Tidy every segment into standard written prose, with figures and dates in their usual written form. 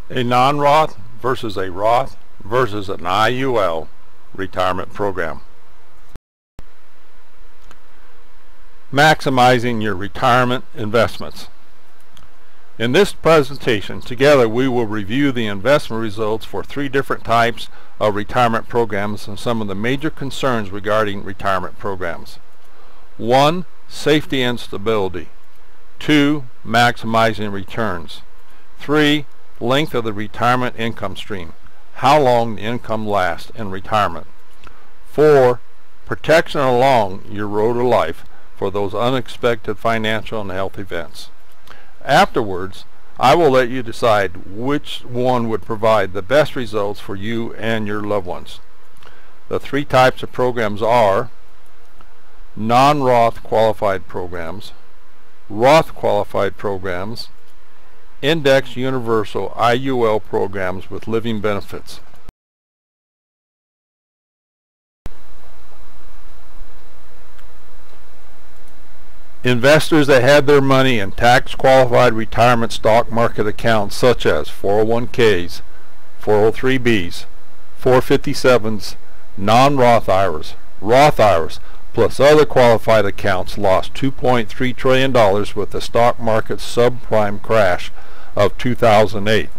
A non-Roth versus a Roth versus an IUL retirement program. Maximizing your retirement investments. In this presentation, together we will review the investment results for three different types of retirement programs and some of the major concerns regarding retirement programs. 1. Safety and stability. 2. Maximizing returns. 3. Length of the retirement income stream. How long the income lasts in retirement. 4. Protection along your road to life for those unexpected financial and health events. Afterwards, I will let you decide which one would provide the best results for you and your loved ones. The three types of programs are non-Roth qualified programs, Roth qualified programs, Index Universal IUL programs with living benefits. Investors that had their money in tax-qualified retirement stock market accounts such as 401ks, 403bs, 457s, non-Roth IRAs, Roth IRAs, plus other qualified accounts lost $2.3 trillion with the stock market subprime crash of 2008.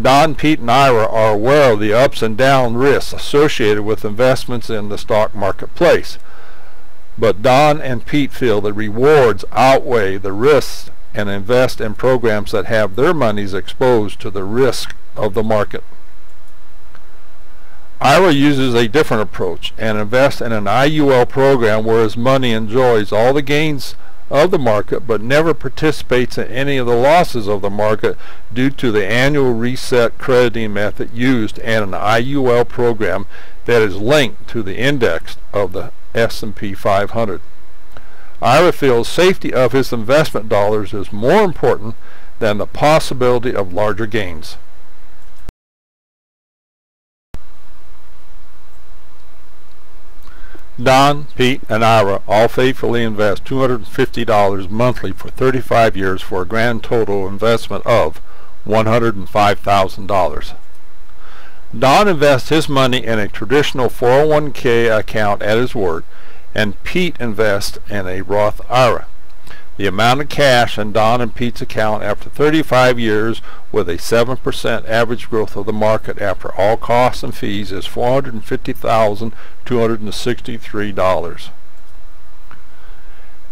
Don, Pete, and Ira are aware of the ups and down risks associated with investments in the stock marketplace. But Don and Pete feel the rewards outweigh the risks and invest in programs that have their monies exposed to the risk of the market. Ira uses a different approach and invests in an IUL program where his money enjoys all the gains of the market but never participates in any of the losses of the market due to the annual reset crediting method used in an IUL program that is linked to the index of the S&P 500. Ira feels safety of his investment dollars is more important than the possibility of larger gains. Don, Pete, and Ira all faithfully invest $250 monthly for 35 years for a grand total investment of $105,000. Don invests his money in a traditional 401k account at his work, and Pete invests in a Roth IRA. The amount of cash in Don and Pete's account after 35 years with a 7% average growth of the market after all costs and fees is $450,263.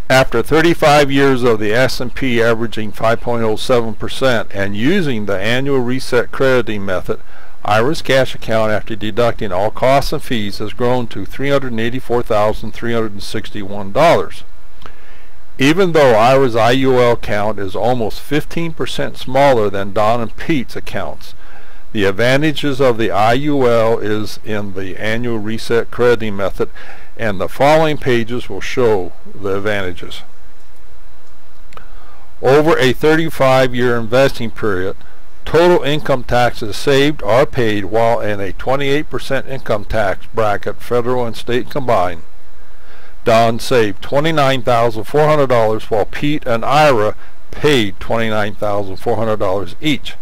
After 35 years of the S&P averaging 5.07% and using the annual reset crediting method, Ira's cash account after deducting all costs and fees has grown to $384,361. Even though Ira's IUL account is almost 15% smaller than Don and Pete's accounts, the advantages of the IUL is in the annual reset crediting method, and the following pages will show the advantages. Over a 35-year investing period, total income taxes saved are paid while in a 28% income tax bracket, federal and state combined. Don saved $29,400 while Pete and Ira paid $29,400 each.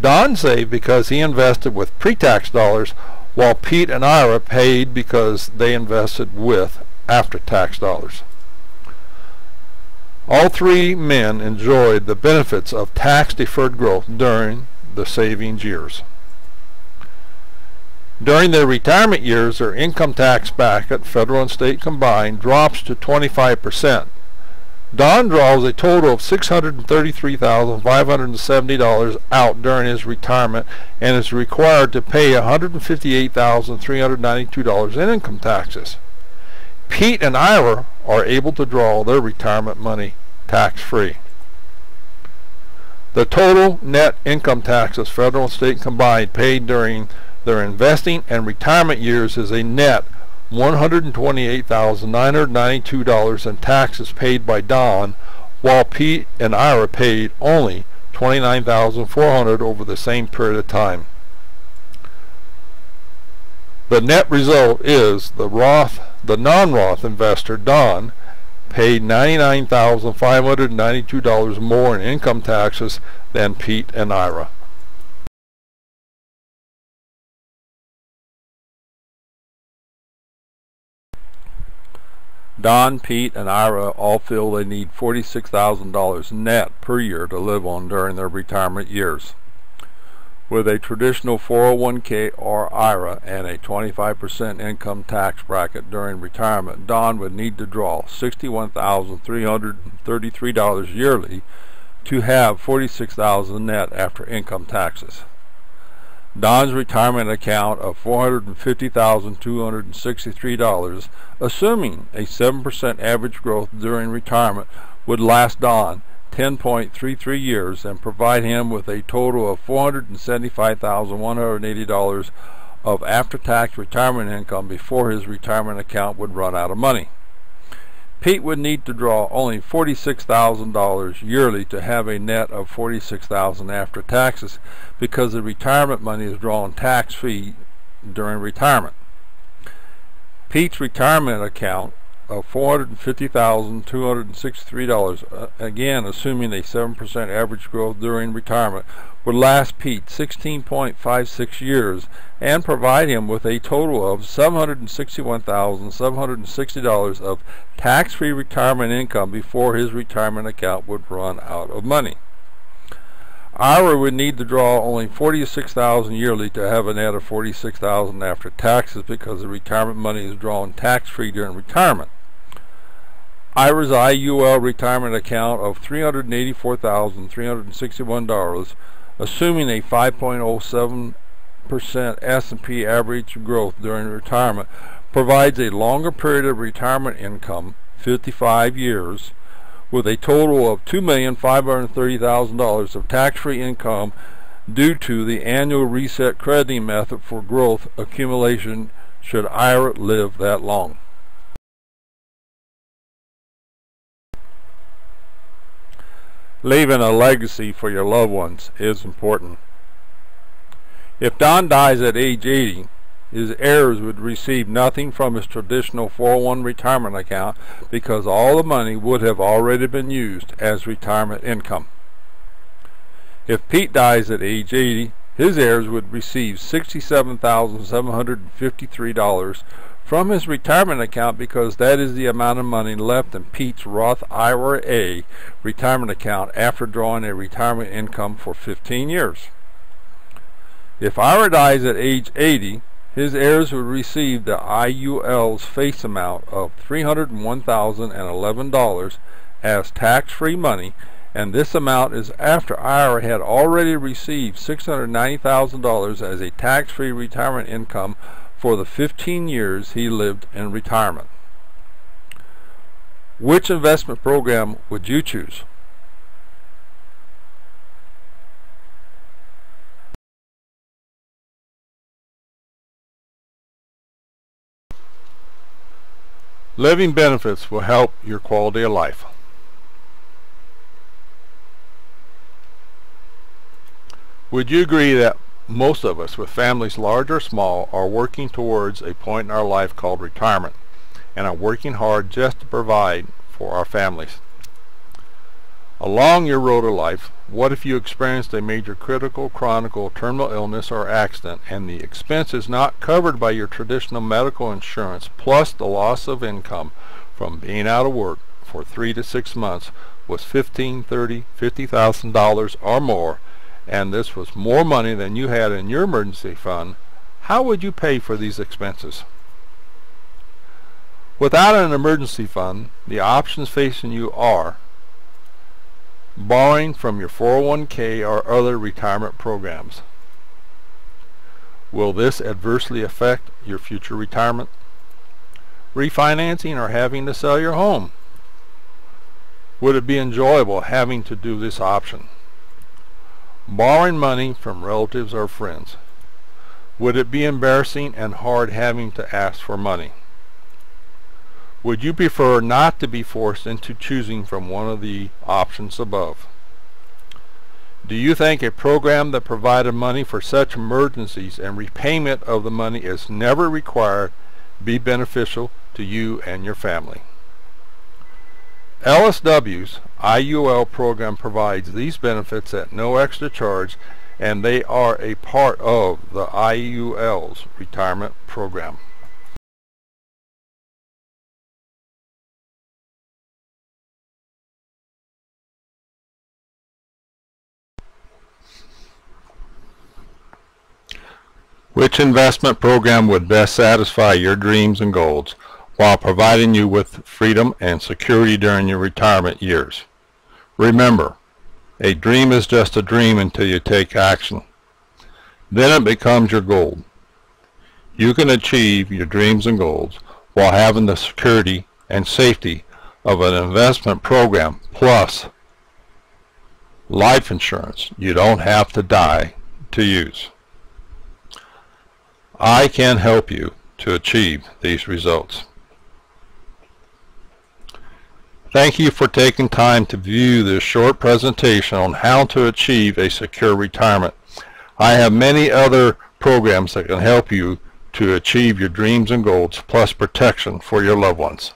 Don saved because he invested with pre-tax dollars while Pete and Ira paid because they invested with after-tax dollars. All three men enjoyed the benefits of tax-deferred growth during the savings years. During their retirement years, their income tax bracket, federal and state combined, drops to 25%. Don draws a total of $633,570 out during his retirement and is required to pay $158,392 in income taxes. Pete and Ira are able to draw their retirement money tax-free. The total net income taxes, federal and state combined, paid during their investing and retirement years is a net $128,992 in taxes paid by Don, while Pete and Ira paid only $29,400 over the same period of time. The net result is the non-Roth investor, Don, paid $99,592 more in income taxes than Pete and Ira. Don, Pete, and Ira all feel they need $46,000 net per year to live on during their retirement years. With a traditional 401k or IRA and a 25% income tax bracket during retirement, Don would need to draw $61,333 yearly to have $46,000 net after income taxes. Don's retirement account of $450,263, assuming a 7% average growth during retirement, would last Don 10.33 years and provide him with a total of $475,180 of after-tax retirement income before his retirement account would run out of money. Pete would need to draw only $46,000 yearly to have a net of $46,000 after taxes because the retirement money is drawn tax-free during retirement. Pete's retirement account of $450,263, again assuming a 7% average growth during retirement, would last Pete 16.56 years and provide him with a total of $761,760 of tax-free retirement income before his retirement account would run out of money. Ira would need to draw only $46,000 yearly to have a net of $46,000 after taxes because the retirement money is drawn tax-free during retirement. Ira's IUL retirement account of $384,361, assuming a 5.07% S&P average growth during retirement, provides a longer period of retirement income, 55 years, with a total of $2,530,000 of tax-free income due to the annual reset crediting method for growth accumulation should Ira live that long. Leaving a legacy for your loved ones is important. If Don dies at age 80, his heirs would receive nothing from his traditional 401 retirement account because all the money would have already been used as retirement income. If Pete dies at age 80, his heirs would receive $67,753 from his retirement account because that is the amount of money left in Pete's Roth IRA retirement account after drawing a retirement income for 15 years. If Ira dies at age 80, his heirs would receive the IUL's face amount of $301,011 as tax-free money, and this amount is after Ira had already received $690,000 as a tax-free retirement income for the 15 years he lived in retirement. Which investment program would you choose? Living benefits will help your quality of life. Would you agree that most of us, with families large or small, are working towards a point in our life called retirement and are working hard just to provide for our families? Along your road of life, what if you experienced a major critical, chronic, terminal illness or accident and the expenses not covered by your traditional medical insurance plus the loss of income from being out of work for 3 to 6 months was $15,000, $30,000, $50,000 or more, and this was more money than you had in your emergency fund? How would you pay for these expenses? Without an emergency fund, the options facing you are borrowing from your 401k or other retirement programs. Will this adversely affect your future retirement? Refinancing or having to sell your home? Would it be enjoyable having to do this option? Borrowing money from relatives or friends. Would it be embarrassing and hard having to ask for money? Would you prefer not to be forced into choosing from one of the options above? Do you think a program that provided money for such emergencies and repayment of the money is never required be beneficial to you and your family? LSW's IUL program provides these benefits at no extra charge, and they are a part of the IUL's retirement program. Which investment program would best satisfy your dreams and goals while providing you with freedom and security during your retirement years? Remember, a dream is just a dream until you take action. Then it becomes your goal. You can achieve your dreams and goals while having the security and safety of an investment program plus life insurance you don't have to die to use. I can help you to achieve these results. Thank you for taking time to view this short presentation on how to achieve a secure retirement. I have many other programs that can help you to achieve your dreams and goals plus protection for your loved ones.